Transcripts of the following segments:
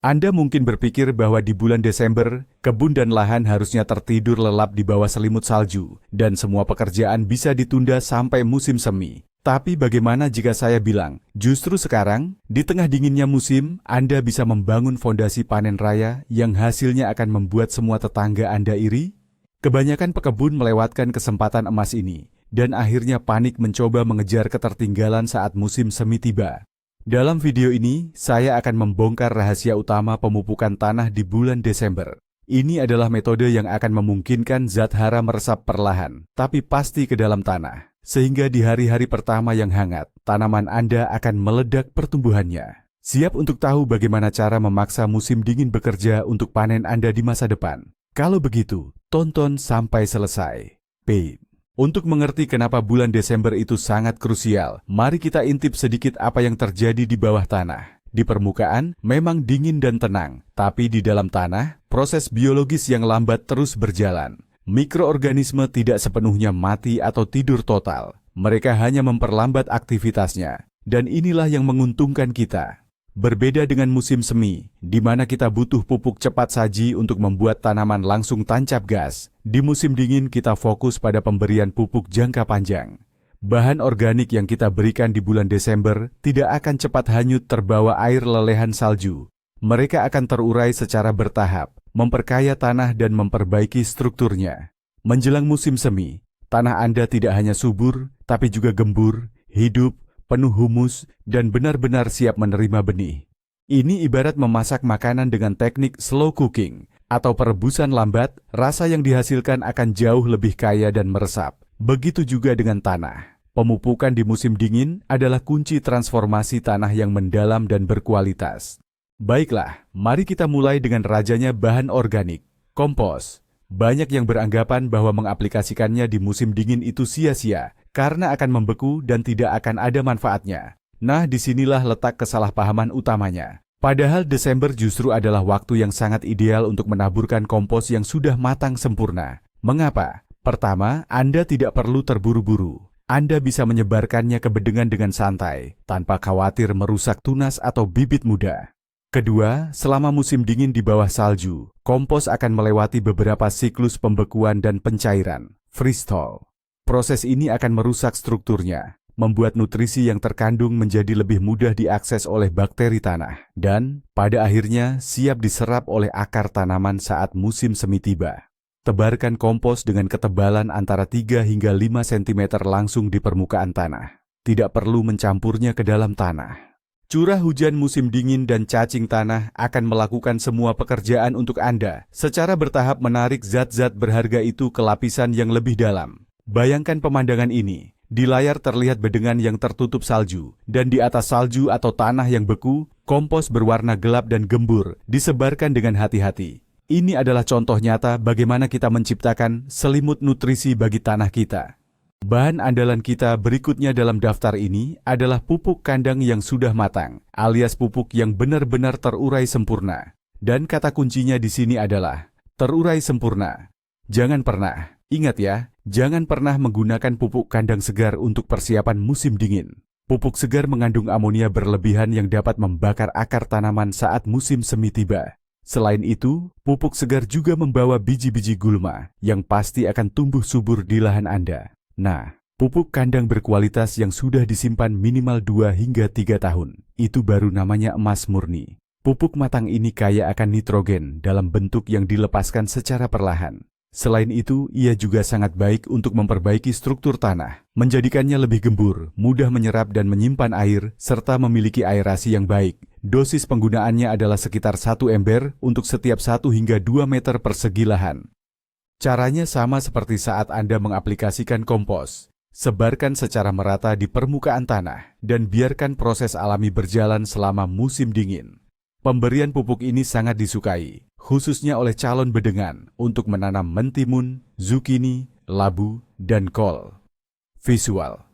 Anda mungkin berpikir bahwa di bulan Desember, kebun dan lahan harusnya tertidur lelap di bawah selimut salju, dan semua pekerjaan bisa ditunda sampai musim semi. Tapi bagaimana jika saya bilang, justru sekarang, di tengah dinginnya musim, Anda bisa membangun fondasi panen raya yang hasilnya akan membuat semua tetangga Anda iri? Kebanyakan pekebun melewatkan kesempatan emas ini, dan akhirnya panik mencoba mengejar ketertinggalan saat musim semi tiba. Dalam video ini, saya akan membongkar rahasia utama pemupukan tanah di bulan Desember. Ini adalah metode yang akan memungkinkan zat hara meresap perlahan, tapi pasti ke dalam tanah. Sehingga di hari-hari pertama yang hangat, tanaman Anda akan meledak pertumbuhannya. Siap untuk tahu bagaimana cara memaksa musim dingin bekerja untuk panen Anda di masa depan? Kalau begitu, tonton sampai selesai. Untuk mengerti kenapa bulan Desember itu sangat krusial, mari kita intip sedikit apa yang terjadi di bawah tanah. Di permukaan, memang dingin dan tenang, tapi di dalam tanah, proses biologis yang lambat terus berjalan. Mikroorganisme tidak sepenuhnya mati atau tidur total. Mereka hanya memperlambat aktivitasnya, dan inilah yang menguntungkan kita. Berbeda dengan musim semi, di mana kita butuh pupuk cepat saji untuk membuat tanaman langsung tancap gas. Di musim dingin kita fokus pada pemberian pupuk jangka panjang. Bahan organik yang kita berikan di bulan Desember tidak akan cepat hanyut terbawa air lelehan salju. Mereka akan terurai secara bertahap, memperkaya tanah dan memperbaiki strukturnya. Menjelang musim semi, tanah Anda tidak hanya subur, tapi juga gembur, hidup, penuh humus, dan benar-benar siap menerima benih. Ini ibarat memasak makanan dengan teknik slow cooking atau perebusan lambat, rasa yang dihasilkan akan jauh lebih kaya dan meresap. Begitu juga dengan tanah. Pemupukan di musim dingin adalah kunci transformasi tanah yang mendalam dan berkualitas. Baiklah, mari kita mulai dengan rajanya bahan organik, kompos. Banyak yang beranggapan bahwa mengaplikasikannya di musim dingin itu sia-sia, karena akan membeku dan tidak akan ada manfaatnya. Nah, disinilah letak kesalahpahaman utamanya. Padahal Desember justru adalah waktu yang sangat ideal untuk menaburkan kompos yang sudah matang sempurna. Mengapa? Pertama, Anda tidak perlu terburu-buru. Anda bisa menyebarkannya ke bedengan dengan santai, tanpa khawatir merusak tunas atau bibit muda. Kedua, selama musim dingin di bawah salju, kompos akan melewati beberapa siklus pembekuan dan pencairan, freeze-thaw. Proses ini akan merusak strukturnya, membuat nutrisi yang terkandung menjadi lebih mudah diakses oleh bakteri tanah, dan pada akhirnya siap diserap oleh akar tanaman saat musim semi tiba. Tebarkan kompos dengan ketebalan antara 3 hingga 5 cm langsung di permukaan tanah. Tidak perlu mencampurnya ke dalam tanah. Curah hujan musim dingin dan cacing tanah akan melakukan semua pekerjaan untuk Anda, secara bertahap menarik zat-zat berharga itu ke lapisan yang lebih dalam. Bayangkan pemandangan ini. Di layar terlihat bedengan yang tertutup salju, dan di atas salju atau tanah yang beku, kompos berwarna gelap dan gembur disebarkan dengan hati-hati. Ini adalah contoh nyata bagaimana kita menciptakan selimut nutrisi bagi tanah kita. Bahan andalan kita berikutnya dalam daftar ini adalah pupuk kandang yang sudah matang, alias pupuk yang benar-benar terurai sempurna. Dan kata kuncinya di sini adalah terurai sempurna. Jangan pernah, ingat ya, jangan pernah menggunakan pupuk kandang segar untuk persiapan musim dingin. Pupuk segar mengandung amonia berlebihan yang dapat membakar akar tanaman saat musim semi tiba. Selain itu, pupuk segar juga membawa biji-biji gulma yang pasti akan tumbuh subur di lahan Anda. Nah, pupuk kandang berkualitas yang sudah disimpan minimal 2 hingga 3 tahun, itu baru namanya emas murni. Pupuk matang ini kaya akan nitrogen dalam bentuk yang dilepaskan secara perlahan. Selain itu, ia juga sangat baik untuk memperbaiki struktur tanah, menjadikannya lebih gembur, mudah menyerap dan menyimpan air, serta memiliki aerasi yang baik. Dosis penggunaannya adalah sekitar 1 ember untuk setiap 1 hingga 2 meter persegi lahan. Caranya sama seperti saat Anda mengaplikasikan kompos. Sebarkan secara merata di permukaan tanah dan biarkan proses alami berjalan selama musim dingin. Pemberian pupuk ini sangat disukai, khususnya oleh calon bedengan untuk menanam mentimun, zukini, labu, dan kol. Visual.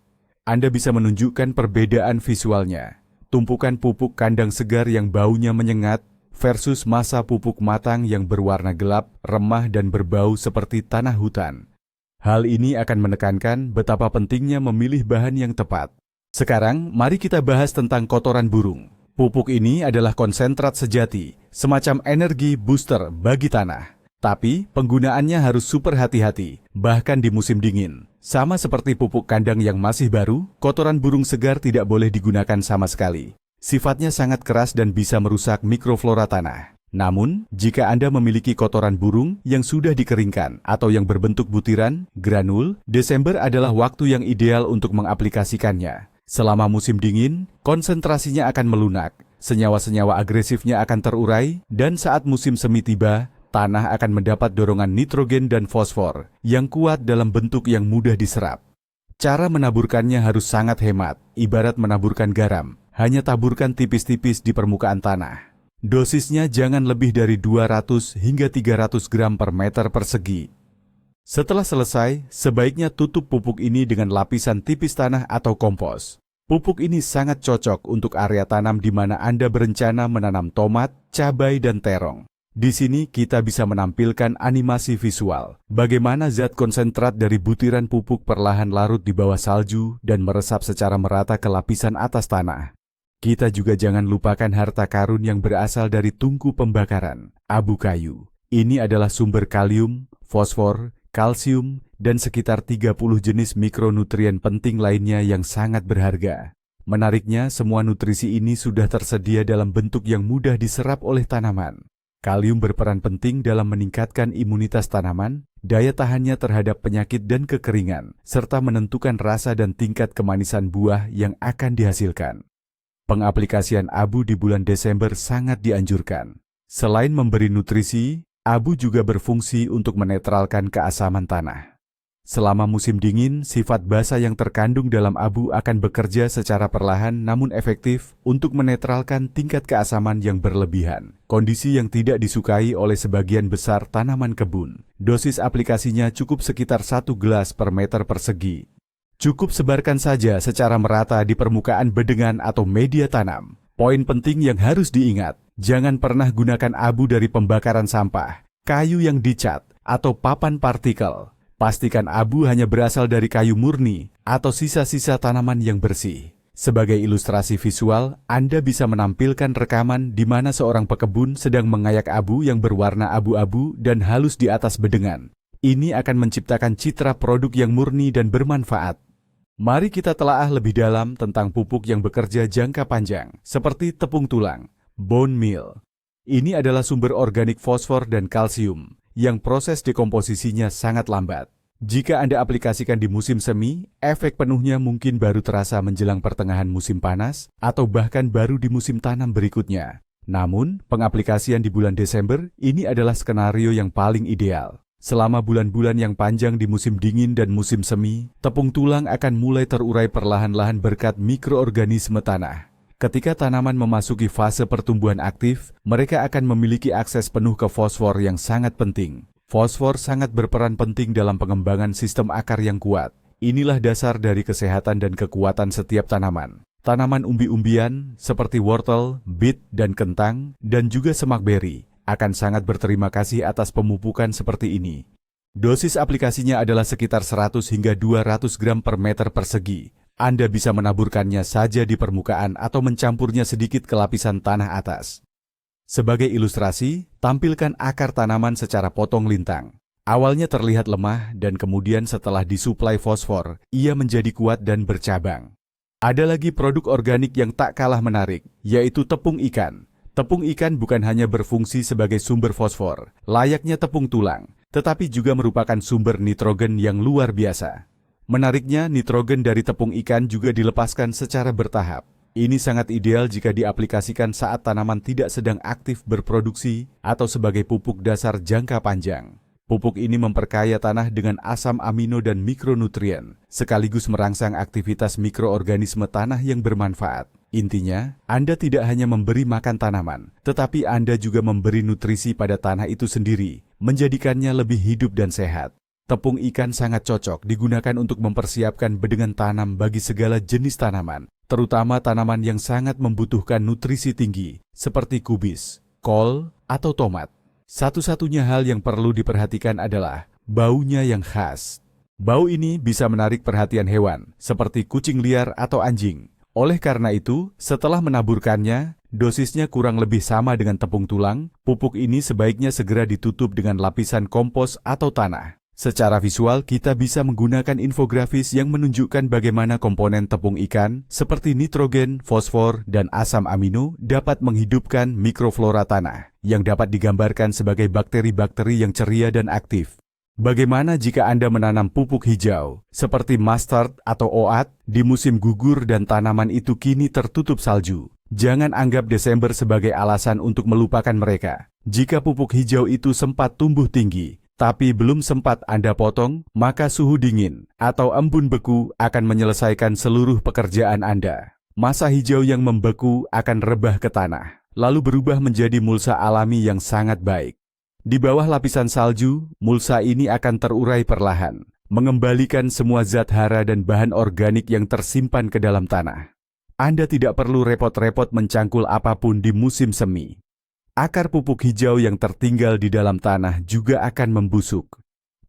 Anda bisa menunjukkan perbedaan visualnya. Tumpukan pupuk kandang segar yang baunya menyengat versus massa pupuk matang yang berwarna gelap, remah dan berbau seperti tanah hutan. Hal ini akan menekankan betapa pentingnya memilih bahan yang tepat. Sekarang, mari kita bahas tentang kotoran burung. Pupuk ini adalah konsentrat sejati, semacam energi booster bagi tanah. Tapi penggunaannya harus super hati-hati, bahkan di musim dingin. Sama seperti pupuk kandang yang masih baru, kotoran burung segar tidak boleh digunakan sama sekali. Sifatnya sangat keras dan bisa merusak mikroflora tanah. Namun, jika Anda memiliki kotoran burung yang sudah dikeringkan atau yang berbentuk butiran, granul, Desember adalah waktu yang ideal untuk mengaplikasikannya. Selama musim dingin, konsentrasinya akan melunak, senyawa-senyawa agresifnya akan terurai, dan saat musim semi tiba, tanah akan mendapat dorongan nitrogen dan fosfor yang kuat dalam bentuk yang mudah diserap. Cara menaburkannya harus sangat hemat, ibarat menaburkan garam, hanya taburkan tipis-tipis di permukaan tanah. Dosisnya jangan lebih dari 200 hingga 300 gram per meter persegi. Setelah selesai, sebaiknya tutup pupuk ini dengan lapisan tipis tanah atau kompos. Pupuk ini sangat cocok untuk area tanam di mana Anda berencana menanam tomat, cabai, dan terong. Di sini kita bisa menampilkan animasi visual, bagaimana zat konsentrat dari butiran pupuk perlahan larut di bawah salju dan meresap secara merata ke lapisan atas tanah. Kita juga jangan lupakan harta karun yang berasal dari tungku pembakaran, abu kayu. Ini adalah sumber kalium, fosfor, kalsium, dan sekitar 30 jenis mikronutrien penting lainnya yang sangat berharga. Menariknya, semua nutrisi ini sudah tersedia dalam bentuk yang mudah diserap oleh tanaman. Kalium berperan penting dalam meningkatkan imunitas tanaman, daya tahannya terhadap penyakit dan kekeringan, serta menentukan rasa dan tingkat kemanisan buah yang akan dihasilkan. Pengaplikasian abu di bulan Desember sangat dianjurkan. Selain memberi nutrisi, abu juga berfungsi untuk menetralkan keasaman tanah. Selama musim dingin, sifat basa yang terkandung dalam abu akan bekerja secara perlahan namun efektif untuk menetralkan tingkat keasaman yang berlebihan, kondisi yang tidak disukai oleh sebagian besar tanaman kebun. Dosis aplikasinya cukup sekitar 1 gelas per meter persegi. Cukup sebarkan saja secara merata di permukaan bedengan atau media tanam. Poin penting yang harus diingat, jangan pernah gunakan abu dari pembakaran sampah, kayu yang dicat, atau papan partikel. Pastikan abu hanya berasal dari kayu murni atau sisa-sisa tanaman yang bersih. Sebagai ilustrasi visual, Anda bisa menampilkan rekaman di mana seorang pekebun sedang mengayak abu yang berwarna abu-abu dan halus di atas bedengan. Ini akan menciptakan citra produk yang murni dan bermanfaat. Mari kita telaah lebih dalam tentang pupuk yang bekerja jangka panjang, seperti tepung tulang, bone meal. Ini adalah sumber organik fosfor dan kalsium, yang proses dekomposisinya sangat lambat. Jika Anda aplikasikan di musim semi, efek penuhnya mungkin baru terasa menjelang pertengahan musim panas atau bahkan baru di musim tanam berikutnya. Namun, pengaplikasian di bulan Desember ini adalah skenario yang paling ideal. Selama bulan-bulan yang panjang di musim dingin dan musim semi, tepung tulang akan mulai terurai perlahan-lahan berkat mikroorganisme tanah. Ketika tanaman memasuki fase pertumbuhan aktif, mereka akan memiliki akses penuh ke fosfor yang sangat penting. Fosfor sangat berperan penting dalam pengembangan sistem akar yang kuat. Inilah dasar dari kesehatan dan kekuatan setiap tanaman. Tanaman umbi-umbian seperti wortel, beet, dan kentang, dan juga semak beri akan sangat berterima kasih atas pemupukan seperti ini. Dosis aplikasinya adalah sekitar 100 hingga 200 gram per meter persegi. Anda bisa menaburkannya saja di permukaan atau mencampurnya sedikit ke lapisan tanah atas. Sebagai ilustrasi, tampilkan akar tanaman secara potong lintang. Awalnya terlihat lemah dan kemudian setelah disuplai fosfor, ia menjadi kuat dan bercabang. Ada lagi produk organik yang tak kalah menarik, yaitu tepung ikan. Tepung ikan bukan hanya berfungsi sebagai sumber fosfor, layaknya tepung tulang, tetapi juga merupakan sumber nitrogen yang luar biasa. Menariknya, nitrogen dari tepung ikan juga dilepaskan secara bertahap. Ini sangat ideal jika diaplikasikan saat tanaman tidak sedang aktif berproduksi atau sebagai pupuk dasar jangka panjang. Pupuk ini memperkaya tanah dengan asam amino dan mikronutrien, sekaligus merangsang aktivitas mikroorganisme tanah yang bermanfaat. Intinya, Anda tidak hanya memberi makan tanaman, tetapi Anda juga memberi nutrisi pada tanah itu sendiri, menjadikannya lebih hidup dan sehat. Tepung ikan sangat cocok digunakan untuk mempersiapkan bedengan tanam bagi segala jenis tanaman, terutama tanaman yang sangat membutuhkan nutrisi tinggi, seperti kubis, kol, atau tomat. Satu-satunya hal yang perlu diperhatikan adalah baunya yang khas. Bau ini bisa menarik perhatian hewan, seperti kucing liar atau anjing. Oleh karena itu, setelah menaburkannya, dosisnya kurang lebih sama dengan tepung tulang. Pupuk ini sebaiknya segera ditutup dengan lapisan kompos atau tanah. Secara visual, kita bisa menggunakan infografis yang menunjukkan bagaimana komponen tepung ikan seperti nitrogen, fosfor, dan asam amino dapat menghidupkan mikroflora tanah yang dapat digambarkan sebagai bakteri-bakteri yang ceria dan aktif. Bagaimana jika Anda menanam pupuk hijau, seperti mustard atau oat, di musim gugur dan tanaman itu kini tertutup salju? Jangan anggap Desember sebagai alasan untuk melupakan mereka. Jika pupuk hijau itu sempat tumbuh tinggi, tapi belum sempat Anda potong, maka suhu dingin atau embun beku akan menyelesaikan seluruh pekerjaan Anda. Masa hijau yang membeku akan rebah ke tanah, lalu berubah menjadi mulsa alami yang sangat baik. Di bawah lapisan salju, mulsa ini akan terurai perlahan, mengembalikan semua zat hara dan bahan organik yang tersimpan ke dalam tanah. Anda tidak perlu repot-repot mencangkul apapun di musim semi. Akar pupuk hijau yang tertinggal di dalam tanah juga akan membusuk.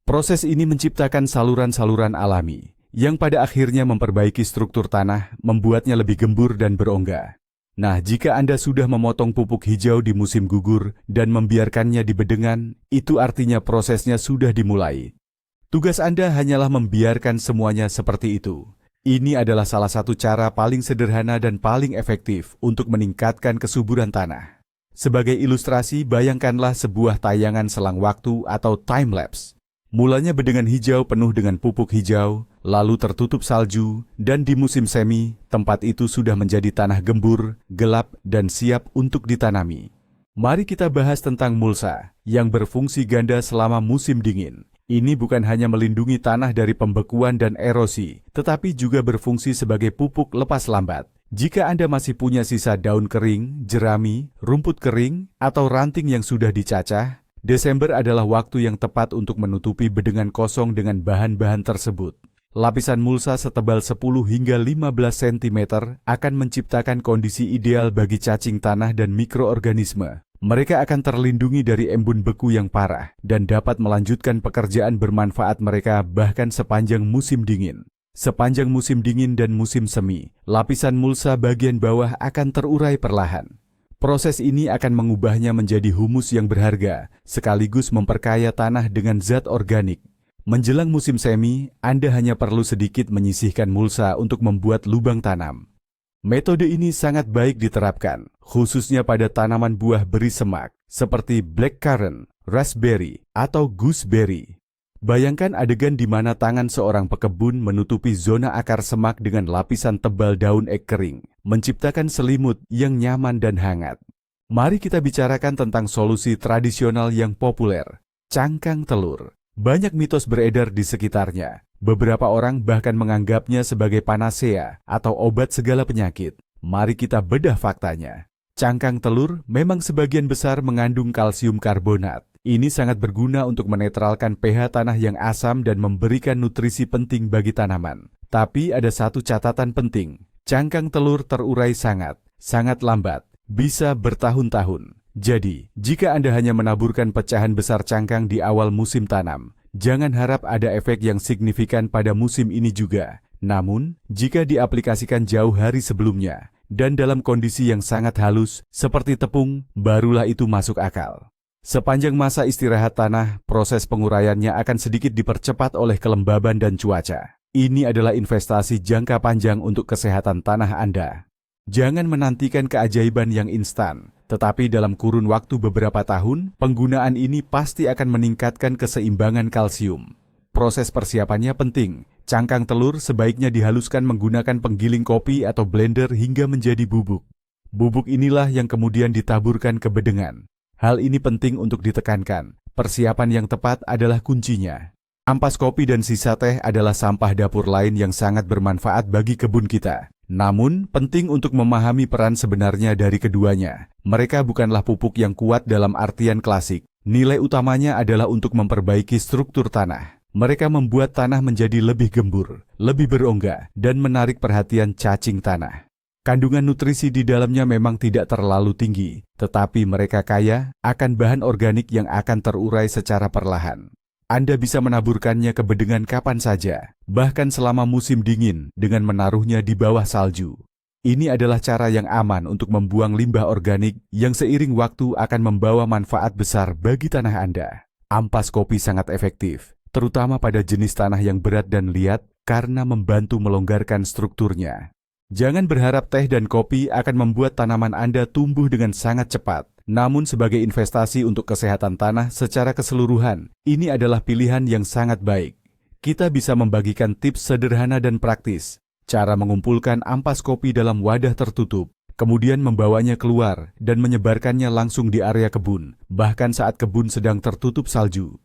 Proses ini menciptakan saluran-saluran alami, yang pada akhirnya memperbaiki struktur tanah, membuatnya lebih gembur dan berongga. Nah, jika Anda sudah memotong pupuk hijau di musim gugur dan membiarkannya di bedengan, itu artinya prosesnya sudah dimulai. Tugas Anda hanyalah membiarkan semuanya seperti itu. Ini adalah salah satu cara paling sederhana dan paling efektif untuk meningkatkan kesuburan tanah. Sebagai ilustrasi, bayangkanlah sebuah tayangan selang waktu atau time-lapse. Mulanya bedengan hijau penuh dengan pupuk hijau, lalu tertutup salju, dan di musim semi, tempat itu sudah menjadi tanah gembur, gelap, dan siap untuk ditanami. Mari kita bahas tentang mulsa, yang berfungsi ganda selama musim dingin. Ini bukan hanya melindungi tanah dari pembekuan dan erosi, tetapi juga berfungsi sebagai pupuk lepas lambat. Jika Anda masih punya sisa daun kering, jerami, rumput kering, atau ranting yang sudah dicacah, Desember adalah waktu yang tepat untuk menutupi bedengan kosong dengan bahan-bahan tersebut. Lapisan mulsa setebal 10 hingga 15 cm akan menciptakan kondisi ideal bagi cacing tanah dan mikroorganisme. Mereka akan terlindungi dari embun beku yang parah dan dapat melanjutkan pekerjaan bermanfaat mereka bahkan sepanjang musim dingin. Sepanjang musim dingin dan musim semi, lapisan mulsa bagian bawah akan terurai perlahan. Proses ini akan mengubahnya menjadi humus yang berharga, sekaligus memperkaya tanah dengan zat organik. Menjelang musim semi, Anda hanya perlu sedikit menyisihkan mulsa untuk membuat lubang tanam. Metode ini sangat baik diterapkan, khususnya pada tanaman buah beri semak, seperti blackcurrant, raspberry, atau gooseberry. Bayangkan adegan di mana tangan seorang pekebun menutupi zona akar semak dengan lapisan tebal daun ek kering, menciptakan selimut yang nyaman dan hangat. Mari kita bicarakan tentang solusi tradisional yang populer, cangkang telur. Banyak mitos beredar di sekitarnya. Beberapa orang bahkan menganggapnya sebagai panacea atau obat segala penyakit. Mari kita bedah faktanya. Cangkang telur memang sebagian besar mengandung kalsium karbonat. Ini sangat berguna untuk menetralkan pH tanah yang asam dan memberikan nutrisi penting bagi tanaman. Tapi ada satu catatan penting. Cangkang telur terurai sangat lambat, bisa bertahun-tahun. Jadi, jika Anda hanya menaburkan pecahan besar cangkang di awal musim tanam, jangan harap ada efek yang signifikan pada musim ini juga. Namun, jika diaplikasikan jauh hari sebelumnya, dan dalam kondisi yang sangat halus, seperti tepung, barulah itu masuk akal. Sepanjang masa istirahat tanah, proses penguraiannya akan sedikit dipercepat oleh kelembaban dan cuaca. Ini adalah investasi jangka panjang untuk kesehatan tanah Anda. Jangan menantikan keajaiban yang instan, tetapi dalam kurun waktu beberapa tahun, penggunaan ini pasti akan meningkatkan keseimbangan kalsium. Proses persiapannya penting. Cangkang telur sebaiknya dihaluskan menggunakan penggiling kopi atau blender hingga menjadi bubuk. Bubuk inilah yang kemudian ditaburkan ke bedengan. Hal ini penting untuk ditekankan. Persiapan yang tepat adalah kuncinya. Ampas kopi dan sisa teh adalah sampah dapur lain yang sangat bermanfaat bagi kebun kita. Namun, penting untuk memahami peran sebenarnya dari keduanya. Mereka bukanlah pupuk yang kuat dalam artian klasik. Nilai utamanya adalah untuk memperbaiki struktur tanah. Mereka membuat tanah menjadi lebih gembur, lebih berongga, dan menarik perhatian cacing tanah. Kandungan nutrisi di dalamnya memang tidak terlalu tinggi, tetapi mereka kaya akan bahan organik yang akan terurai secara perlahan. Anda bisa menaburkannya ke bedengan kapan saja, bahkan selama musim dingin dengan menaruhnya di bawah salju. Ini adalah cara yang aman untuk membuang limbah organik yang seiring waktu akan membawa manfaat besar bagi tanah Anda. Ampas kopi sangat efektif, terutama pada jenis tanah yang berat dan liat karena membantu melonggarkan strukturnya. Jangan berharap teh dan kopi akan membuat tanaman Anda tumbuh dengan sangat cepat. Namun sebagai investasi untuk kesehatan tanah secara keseluruhan, ini adalah pilihan yang sangat baik. Kita bisa membagikan tips sederhana dan praktis. Cara mengumpulkan ampas kopi dalam wadah tertutup, kemudian membawanya keluar dan menyebarkannya langsung di area kebun, bahkan saat kebun sedang tertutup salju.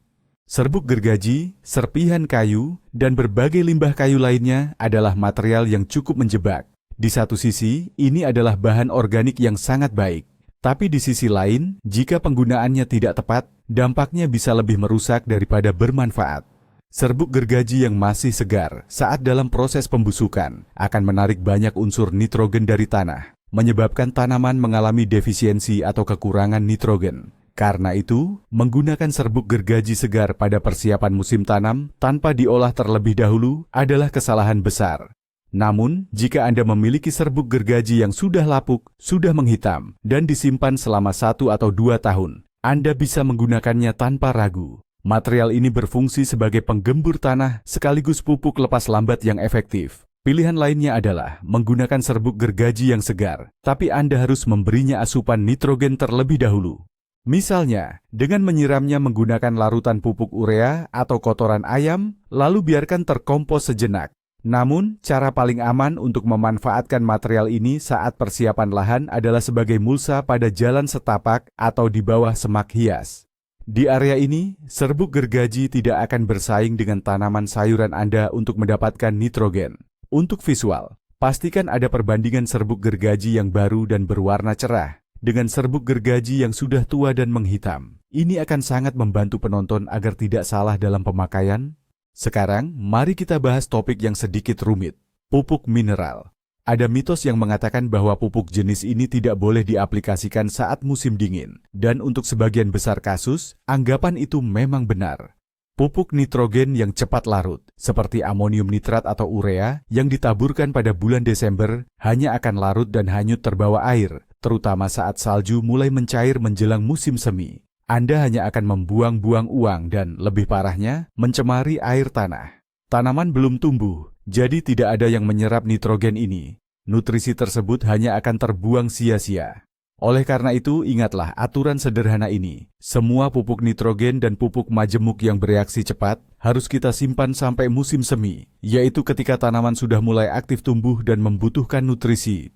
Serbuk gergaji, serpihan kayu, dan berbagai limbah kayu lainnya adalah material yang cukup menjebak. Di satu sisi, ini adalah bahan organik yang sangat baik. Tapi di sisi lain, jika penggunaannya tidak tepat, dampaknya bisa lebih merusak daripada bermanfaat. Serbuk gergaji yang masih segar saat dalam proses pembusukan akan menarik banyak unsur nitrogen dari tanah, menyebabkan tanaman mengalami defisiensi atau kekurangan nitrogen. Karena itu, menggunakan serbuk gergaji segar pada persiapan musim tanam tanpa diolah terlebih dahulu adalah kesalahan besar. Namun, jika Anda memiliki serbuk gergaji yang sudah lapuk, sudah menghitam, dan disimpan selama 1 atau 2 tahun, Anda bisa menggunakannya tanpa ragu. Material ini berfungsi sebagai penggembur tanah sekaligus pupuk lepas lambat yang efektif. Pilihan lainnya adalah menggunakan serbuk gergaji yang segar, tapi Anda harus memberinya asupan nitrogen terlebih dahulu. Misalnya, dengan menyiramnya menggunakan larutan pupuk urea atau kotoran ayam, lalu biarkan terkompos sejenak. Namun, cara paling aman untuk memanfaatkan material ini saat persiapan lahan adalah sebagai mulsa pada jalan setapak atau di bawah semak hias. Di area ini, serbuk gergaji tidak akan bersaing dengan tanaman sayuran Anda untuk mendapatkan nitrogen. Untuk visual, pastikan ada perbandingan serbuk gergaji yang baru dan berwarna cerah dengan serbuk gergaji yang sudah tua dan menghitam. Ini akan sangat membantu penonton agar tidak salah dalam pemakaian. Sekarang, mari kita bahas topik yang sedikit rumit, pupuk mineral. Ada mitos yang mengatakan bahwa pupuk jenis ini tidak boleh diaplikasikan saat musim dingin, dan untuk sebagian besar kasus, anggapan itu memang benar. Pupuk nitrogen yang cepat larut, seperti amonium nitrat atau urea, yang ditaburkan pada bulan Desember, hanya akan larut dan hanyut terbawa air, terutama saat salju mulai mencair menjelang musim semi. Anda hanya akan membuang-buang uang dan, lebih parahnya, mencemari air tanah. Tanaman belum tumbuh, jadi tidak ada yang menyerap nitrogen ini. Nutrisi tersebut hanya akan terbuang sia-sia. Oleh karena itu, ingatlah aturan sederhana ini. Semua pupuk nitrogen dan pupuk majemuk yang bereaksi cepat harus kita simpan sampai musim semi, yaitu ketika tanaman sudah mulai aktif tumbuh dan membutuhkan nutrisi.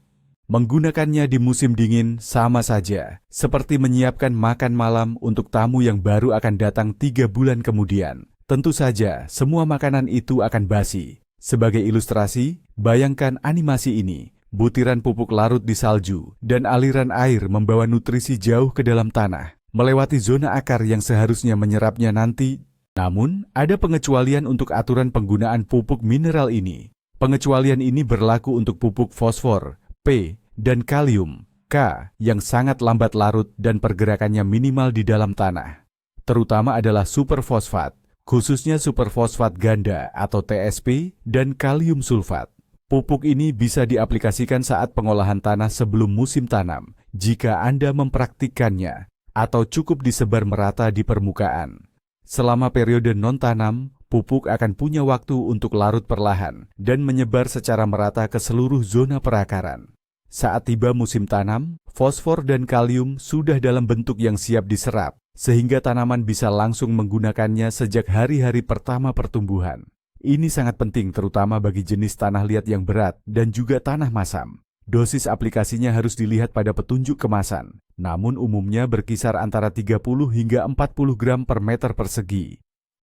Menggunakannya di musim dingin sama saja, seperti menyiapkan makan malam untuk tamu yang baru akan datang 3 bulan kemudian. Tentu saja, semua makanan itu akan basi. Sebagai ilustrasi, bayangkan animasi ini. Butiran pupuk larut di salju dan aliran air membawa nutrisi jauh ke dalam tanah, melewati zona akar yang seharusnya menyerapnya nanti. Namun, ada pengecualian untuk aturan penggunaan pupuk mineral ini. Pengecualian ini berlaku untuk pupuk fosfor, P, dan kalium, K, yang sangat lambat larut dan pergerakannya minimal di dalam tanah. Terutama adalah superfosfat, khususnya superfosfat ganda atau TSP dan kalium sulfat. Pupuk ini bisa diaplikasikan saat pengolahan tanah sebelum musim tanam, jika Anda mempraktikkannya, atau cukup disebar merata di permukaan. Selama periode non-tanam, pupuk akan punya waktu untuk larut perlahan dan menyebar secara merata ke seluruh zona perakaran. Saat tiba musim tanam, fosfor dan kalium sudah dalam bentuk yang siap diserap, sehingga tanaman bisa langsung menggunakannya sejak hari-hari pertama pertumbuhan. Ini sangat penting terutama bagi jenis tanah liat yang berat dan juga tanah masam. Dosis aplikasinya harus dilihat pada petunjuk kemasan, namun umumnya berkisar antara 30 hingga 40 gram per meter persegi.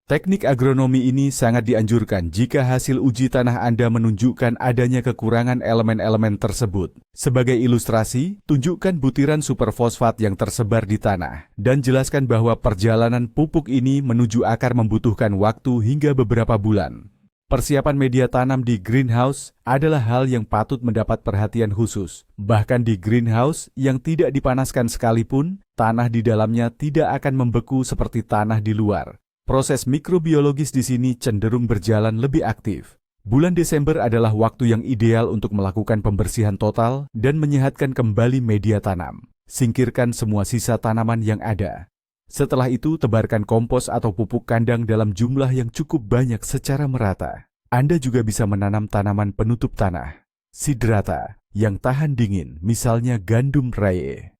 Teknik agronomi ini sangat dianjurkan jika hasil uji tanah Anda menunjukkan adanya kekurangan elemen-elemen tersebut. Sebagai ilustrasi, tunjukkan butiran superfosfat yang tersebar di tanah, dan jelaskan bahwa perjalanan pupuk ini menuju akar membutuhkan waktu hingga beberapa bulan. Persiapan media tanam di greenhouse adalah hal yang patut mendapat perhatian khusus. Bahkan di greenhouse yang tidak dipanaskan sekalipun, tanah di dalamnya tidak akan membeku seperti tanah di luar. Proses mikrobiologis di sini cenderung berjalan lebih aktif. Bulan Desember adalah waktu yang ideal untuk melakukan pembersihan total dan menyehatkan kembali media tanam. Singkirkan semua sisa tanaman yang ada. Setelah itu, tebarkan kompos atau pupuk kandang dalam jumlah yang cukup banyak secara merata. Anda juga bisa menanam tanaman penutup tanah, sidrata, yang tahan dingin, misalnya gandum raye.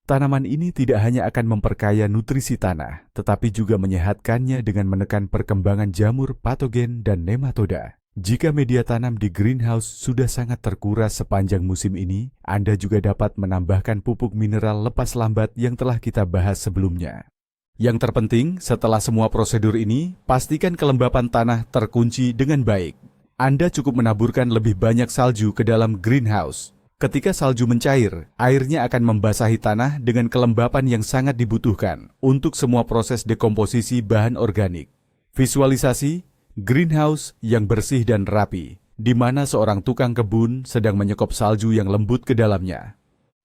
Tanaman ini tidak hanya akan memperkaya nutrisi tanah, tetapi juga menyehatkannya dengan menekan perkembangan jamur, patogen, dan nematoda. Jika media tanam di greenhouse sudah sangat terkuras sepanjang musim ini, Anda juga dapat menambahkan pupuk mineral lepas lambat yang telah kita bahas sebelumnya. Yang terpenting, setelah semua prosedur ini, pastikan kelembapan tanah terkunci dengan baik. Anda cukup menaburkan lebih banyak salju ke dalam greenhouse. Ketika salju mencair, airnya akan membasahi tanah dengan kelembapan yang sangat dibutuhkan untuk semua proses dekomposisi bahan organik. Visualisasi greenhouse yang bersih dan rapi, di mana seorang tukang kebun sedang menyekop salju yang lembut ke dalamnya.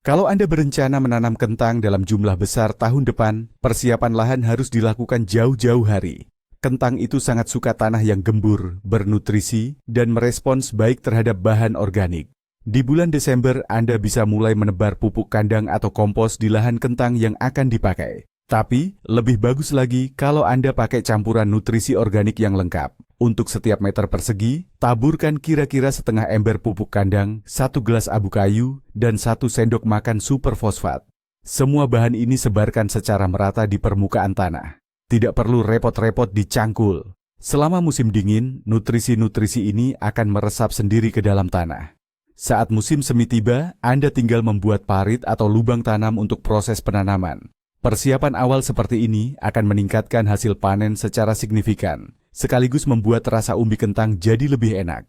Kalau Anda berencana menanam kentang dalam jumlah besar tahun depan, persiapan lahan harus dilakukan jauh-jauh hari. Kentang itu sangat suka tanah yang gembur, bernutrisi, dan merespons baik terhadap bahan organik. Di bulan Desember, Anda bisa mulai menebar pupuk kandang atau kompos di lahan kentang yang akan dipakai. Tapi, lebih bagus lagi kalau Anda pakai campuran nutrisi organik yang lengkap. Untuk setiap meter persegi, taburkan kira-kira setengah ember pupuk kandang, 1 gelas abu kayu, dan 1 sendok makan super fosfat. Semua bahan ini sebarkan secara merata di permukaan tanah. Tidak perlu repot-repot dicangkul. Selama musim dingin, nutrisi-nutrisi ini akan meresap sendiri ke dalam tanah. Saat musim semi tiba, Anda tinggal membuat parit atau lubang tanam untuk proses penanaman. Persiapan awal seperti ini akan meningkatkan hasil panen secara signifikan, sekaligus membuat rasa umbi kentang jadi lebih enak.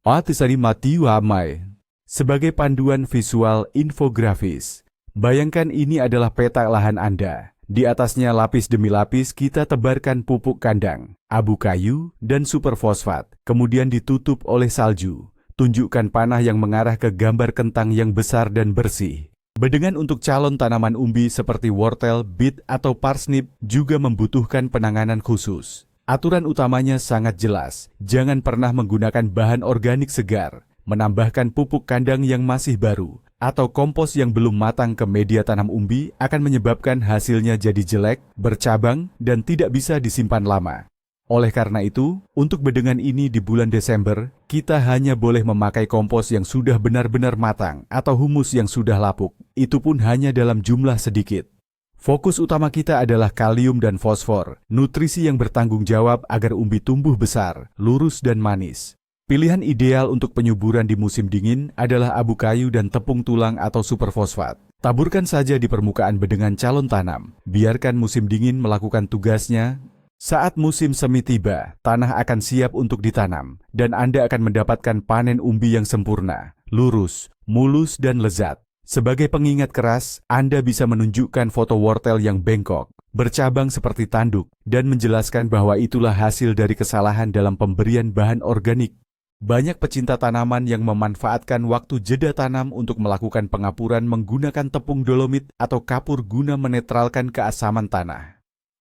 Atisari Matiu Amai. Sebagai panduan visual infografis, bayangkan ini adalah peta lahan Anda. Di atasnya lapis demi lapis kita tebarkan pupuk kandang, abu kayu, dan super fosfat, kemudian ditutup oleh salju. Tunjukkan panah yang mengarah ke gambar kentang yang besar dan bersih. Bedengan untuk calon tanaman umbi seperti wortel, beet, atau parsnip juga membutuhkan penanganan khusus. Aturan utamanya sangat jelas, jangan pernah menggunakan bahan organik segar, menambahkan pupuk kandang yang masih baru, atau kompos yang belum matang ke media tanam umbi akan menyebabkan hasilnya jadi jelek, bercabang, dan tidak bisa disimpan lama. Oleh karena itu, untuk bedengan ini di bulan Desember, kita hanya boleh memakai kompos yang sudah benar-benar matang atau humus yang sudah lapuk, itu pun hanya dalam jumlah sedikit. Fokus utama kita adalah kalium dan fosfor, nutrisi yang bertanggung jawab agar umbi tumbuh besar, lurus dan manis. Pilihan ideal untuk penyuburan di musim dingin adalah abu kayu dan tepung tulang atau superfosfat. Taburkan saja di permukaan bedengan calon tanam, biarkan musim dingin melakukan tugasnya. Saat musim semi tiba, tanah akan siap untuk ditanam, dan Anda akan mendapatkan panen umbi yang sempurna, lurus, mulus, dan lezat. Sebagai pengingat keras, Anda bisa menunjukkan foto wortel yang bengkok, bercabang seperti tanduk, dan menjelaskan bahwa itulah hasil dari kesalahan dalam pemberian bahan organik. Banyak pecinta tanaman yang memanfaatkan waktu jeda tanam untuk melakukan pengapuran menggunakan tepung dolomit atau kapur guna menetralkan keasaman tanah.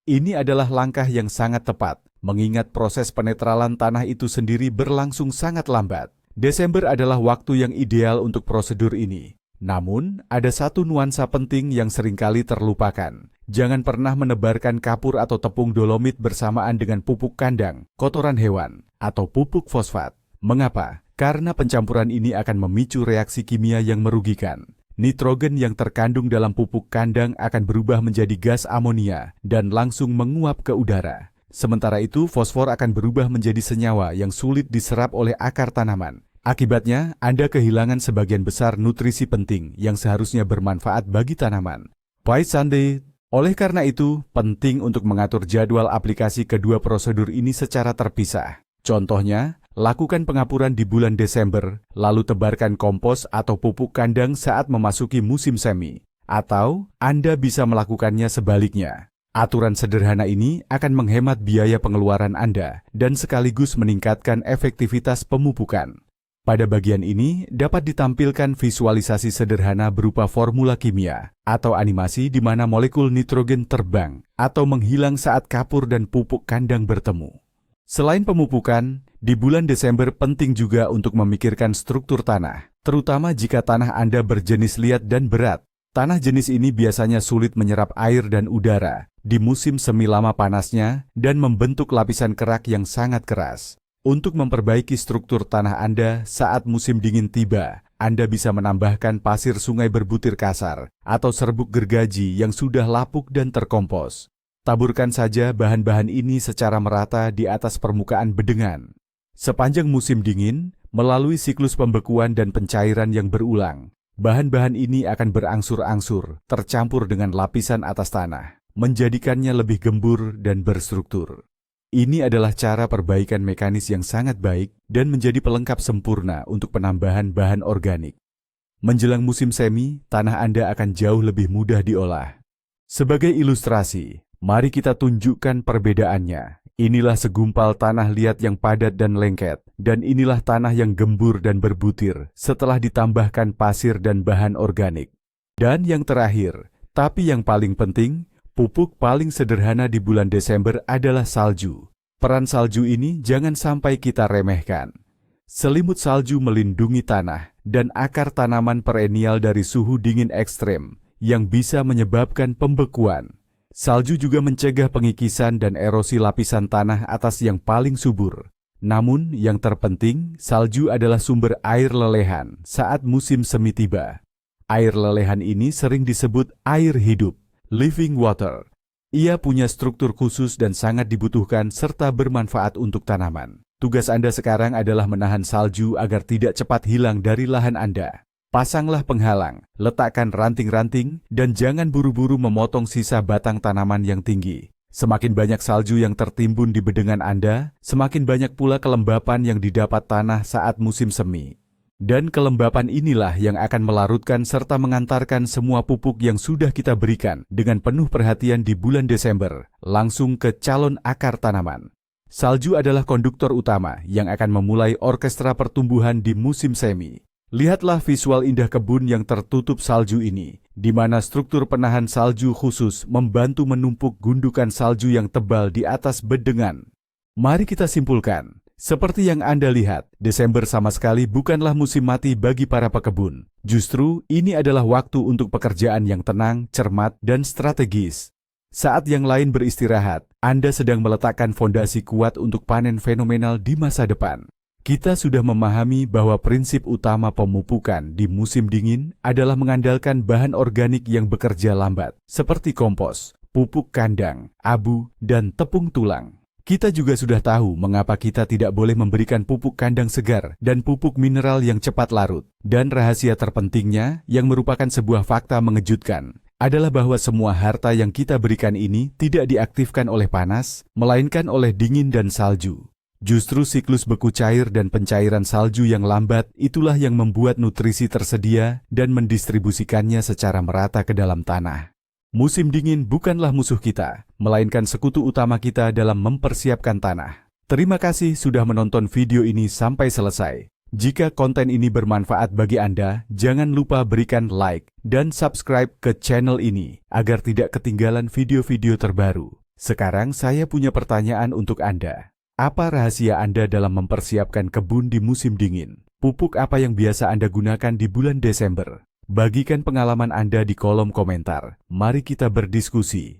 Ini adalah langkah yang sangat tepat, mengingat proses penetralan tanah itu sendiri berlangsung sangat lambat. Desember adalah waktu yang ideal untuk prosedur ini. Namun, ada satu nuansa penting yang seringkali terlupakan. Jangan pernah menebarkan kapur atau tepung dolomit bersamaan dengan pupuk kandang, kotoran hewan, atau pupuk fosfat. Mengapa? Karena pencampuran ini akan memicu reaksi kimia yang merugikan. Nitrogen yang terkandung dalam pupuk kandang akan berubah menjadi gas amonia dan langsung menguap ke udara. Sementara itu, fosfor akan berubah menjadi senyawa yang sulit diserap oleh akar tanaman. Akibatnya, Anda kehilangan sebagian besar nutrisi penting yang seharusnya bermanfaat bagi tanaman. Baik Sunday. Oleh karena itu, penting untuk mengatur jadwal aplikasi kedua prosedur ini secara terpisah. Contohnya, lakukan pengapuran di bulan Desember, lalu tebarkan kompos atau pupuk kandang saat memasuki musim semi. Atau, Anda bisa melakukannya sebaliknya. Aturan sederhana ini akan menghemat biaya pengeluaran Anda dan sekaligus meningkatkan efektivitas pemupukan. Pada bagian ini dapat ditampilkan visualisasi sederhana berupa formula kimia atau animasi di mana molekul nitrogen terbang atau menghilang saat kapur dan pupuk kandang bertemu. Selain pemupukan, di bulan Desember penting juga untuk memikirkan struktur tanah, terutama jika tanah Anda berjenis liat dan berat. Tanah jenis ini biasanya sulit menyerap air dan udara di musim semi lama panasnya dan membentuk lapisan kerak yang sangat keras. Untuk memperbaiki struktur tanah Anda saat musim dingin tiba, Anda bisa menambahkan pasir sungai berbutir kasar atau serbuk gergaji yang sudah lapuk dan terkompos. Taburkan saja bahan-bahan ini secara merata di atas permukaan bedengan. Sepanjang musim dingin, melalui siklus pembekuan dan pencairan yang berulang, bahan-bahan ini akan berangsur-angsur tercampur dengan lapisan atas tanah, menjadikannya lebih gembur dan berstruktur. Ini adalah cara perbaikan mekanis yang sangat baik dan menjadi pelengkap sempurna untuk penambahan bahan organik. Menjelang musim semi, tanah Anda akan jauh lebih mudah diolah. Sebagai ilustrasi, mari kita tunjukkan perbedaannya. Inilah segumpal tanah liat yang padat dan lengket, dan inilah tanah yang gembur dan berbutir setelah ditambahkan pasir dan bahan organik. Dan yang terakhir, tapi yang paling penting, pupuk paling sederhana di bulan Desember adalah salju. Peran salju ini jangan sampai kita remehkan. Selimut salju melindungi tanah dan akar tanaman perennial dari suhu dingin ekstrem yang bisa menyebabkan pembekuan. Salju juga mencegah pengikisan dan erosi lapisan tanah atas yang paling subur. Namun, yang terpenting, salju adalah sumber air lelehan saat musim semi tiba. Air lelehan ini sering disebut air hidup, living water. Ia punya struktur khusus dan sangat dibutuhkan serta bermanfaat untuk tanaman. Tugas Anda sekarang adalah menahan salju agar tidak cepat hilang dari lahan Anda. Pasanglah penghalang, letakkan ranting-ranting, dan jangan buru-buru memotong sisa batang tanaman yang tinggi. Semakin banyak salju yang tertimbun di bedengan Anda, semakin banyak pula kelembapan yang didapat tanah saat musim semi. Dan kelembapan inilah yang akan melarutkan serta mengantarkan semua pupuk yang sudah kita berikan dengan penuh perhatian di bulan Desember, langsung ke calon akar tanaman. Salju adalah konduktor utama yang akan memulai orkestra pertumbuhan di musim semi. Lihatlah visual indah kebun yang tertutup salju ini, di mana struktur penahan salju khusus membantu menumpuk gundukan salju yang tebal di atas bedengan. Mari kita simpulkan, seperti yang Anda lihat, Desember sama sekali bukanlah musim mati bagi para pekebun. Justru, ini adalah waktu untuk pekerjaan yang tenang, cermat, dan strategis. Saat yang lain beristirahat, Anda sedang meletakkan fondasi kuat untuk panen fenomenal di masa depan. Kita sudah memahami bahwa prinsip utama pemupukan di musim dingin adalah mengandalkan bahan organik yang bekerja lambat, seperti kompos, pupuk kandang, abu, dan tepung tulang. Kita juga sudah tahu mengapa kita tidak boleh memberikan pupuk kandang segar dan pupuk mineral yang cepat larut. Dan rahasia terpentingnya, yang merupakan sebuah fakta mengejutkan, adalah bahwa semua harta yang kita berikan ini tidak diaktifkan oleh panas, melainkan oleh dingin dan salju. Justru siklus beku cair dan pencairan salju yang lambat itulah yang membuat nutrisi tersedia dan mendistribusikannya secara merata ke dalam tanah. Musim dingin bukanlah musuh kita, melainkan sekutu utama kita dalam mempersiapkan tanah. Terima kasih sudah menonton video ini sampai selesai. Jika konten ini bermanfaat bagi Anda, jangan lupa berikan like dan subscribe ke channel ini agar tidak ketinggalan video-video terbaru. Sekarang saya punya pertanyaan untuk Anda. Apa rahasia Anda dalam mempersiapkan kebun di musim dingin? Pupuk apa yang biasa Anda gunakan di bulan Desember? Bagikan pengalaman Anda di kolom komentar. Mari kita berdiskusi.